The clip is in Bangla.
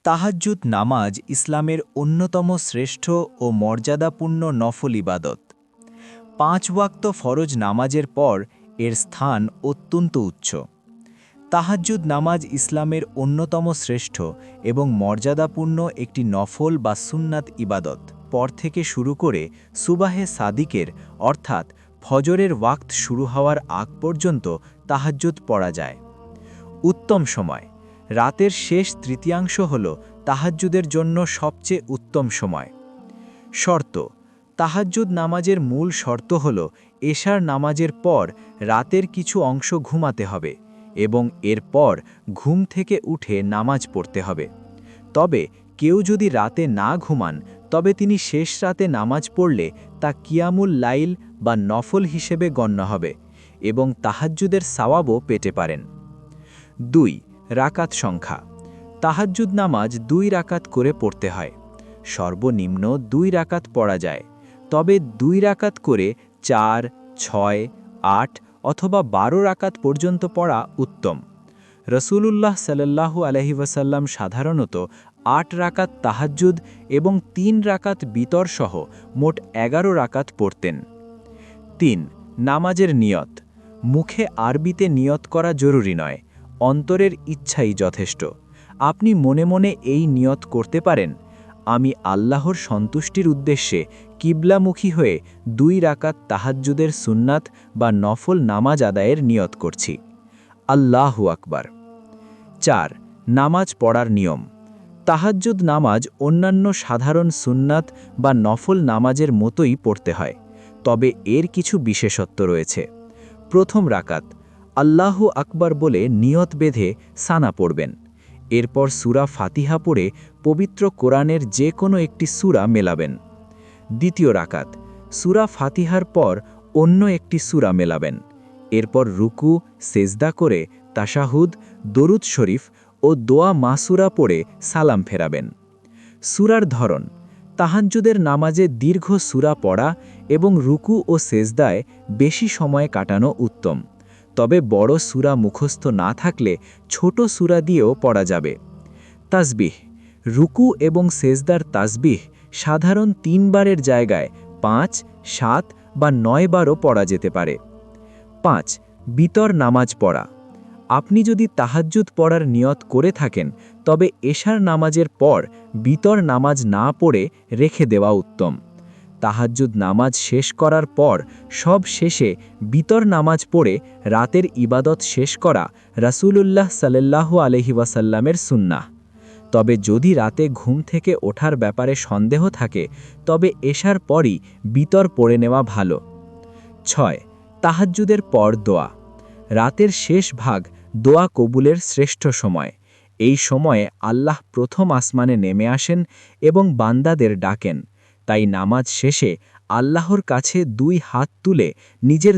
তাহাজ্জুদ নামাজ ইসলামের অন্যতম শ্রেষ্ঠ ও মর্যাদাপূর্ণ নফল ইবাদত। ৫ ওয়াক্ত ফরজ নামাজের পর এর স্থান অত্যন্ত উচ্চ। তাহাজ্জুদ নামাজ ইসলামের অন্যতম শ্রেষ্ঠ এবং মর্যাদাপূর্ণ একটি নফল বা সুন্নাত ইবাদত। পর থেকে শুরু করে সুবাহে সাদিকের অর্থাৎ ফজরের ওয়াক্ত শুরু হওয়ার আগ পর্যন্ত তাহাজ্জুদ পড়া যায়। উত্তম সময়: রাতের শেষ তৃতীয়াংশ হল তাহাজ্জুদের জন্য সবচেয়ে উত্তম সময়। শর্ত: তাহাজ্জুদ নামাজের মূল শর্ত হল এশার নামাজের পর রাতের কিছু অংশ ঘুমাতে হবে এবং এরপর ঘুম থেকে উঠে নামাজ পড়তে হবে। তবে কেউ যদি রাতে না ঘুমান তবে তিনি শেষ রাতে নামাজ পড়লে তা কিয়ামুল লাইল বা নফল হিসেবে গণ্য হবে এবং তাহাজ্জুদের সওয়াবও পেতে পারেন। ২ রাকাত সংখ্যা: তাহাজ্জুদ নামাজ ২ রাকাত করে পড়তে হয়। সর্বনিম্ন ২ রাকাত পড়া যায়, তবে ২ রাকাত করে ৪, ৬, ৮ অথবা ১২ রাকাত পর্যন্ত পড়া উত্তম। রাসূলুল্লাহ সাল্লাল্লাহু আলাইহি ওয়াসাল্লাম সাধারণত ৮ রাকাত তাহাজ্জুদ এবং ৩ রাকাত বিতর সহ মোট ১১ রাকাত পড়তেন। ৩ নামাজের নিয়ত: মুখে আরবিতে নিয়ত করা জরুরি নয়, অন্তরের ইচ্ছাই যথেষ্ট। আপনি মনে মনে এই নিয়ত করতে পারেন, আমি আল্লাহর সন্তুষ্টির উদ্দেশ্যে কিবলামুখী হয়ে ২ রাকাত তাহাজ্জুদের সুন্নাত বা নফল নামাজ আদায়ের নিয়ত করছি। আল্লাহু আকবার। ৪ নামাজ পড়ার নিয়ম: তাহাজ্জুদ নামাজ অন্যান্য সাধারণ সুন্নাত বা নফল নামাজের মতোই পড়তে হয়, তবে এর কিছু বিশেষত্ব রয়েছে। প্রথম রাকাত আল্লাহু আকবার বলে নিয়ত বেঁধে সানা পড়বেন। এরপর সূরা ফাতিহা পড়ে পবিত্র কোরআনের যে কোনো একটি সূরা মেলাবেন। দ্বিতীয় রাকাত সূরা ফাতিহার পর অন্য একটি সূরা মেলাবেন। এরপর রুকু, সেজদা করে তাশাহুদ, দরুদ শরীফ ও দোয়া মাসুরা পড়ে সালাম ফেরাবেন। সূরার ধরন: তাহাজ্জুদের নামাজে দীর্ঘ সূরা পড়া এবং রুকু ও সেজদায় বেশি সময় কাটানো উত্তম, তবে বড় সূরা মুখস্থ না থাকলে ছোট সূরা দিয়েও পড়া যাবে। তাসবিহ: রুকু এবং সেজদার তাসবিহ সাধারণ ৩ বারের জায়গায় ৫, ৭ বা ৯ বারও পড়া যেতে পারে। ৫ বিতর নামাজ পড়া: আপনি যদি তাহাজ্জুদ পড়ার নিয়ত করে থাকেন তবে এশার নামাজের পর বিতর নামাজ না পড়ে রেখে দেওয়া উত্তম। তাহাজ্জুদ নামাজ শেষ করার পর সব শেষে বিতর নামাজ পড়ে রাতের ইবাদত শেষ করা রাসূলুল্লাহ সাল্লাল্লাহু আলাইহি ওয়াসাল্লামের সুন্নাহ। তবে যদি রাতে ঘুম থেকে ওঠার ব্যাপারে সন্দেহ থাকে তবে এশার পরই বিতর পড়ে নেওয়া ভালো। ৬ তাহাজ্জুদের পর দোয়া: রাতের শেষ ভাগ দোয়া কবুলের শ্রেষ্ঠ সময়। এই সময়ে আল্লাহ প্রথম আসমানে নেমে আসেন এবং বান্দাদের ডাকেন, তাই নামাজ শেষে আল্লাহর কাছে ২ হাত তুলে নিজের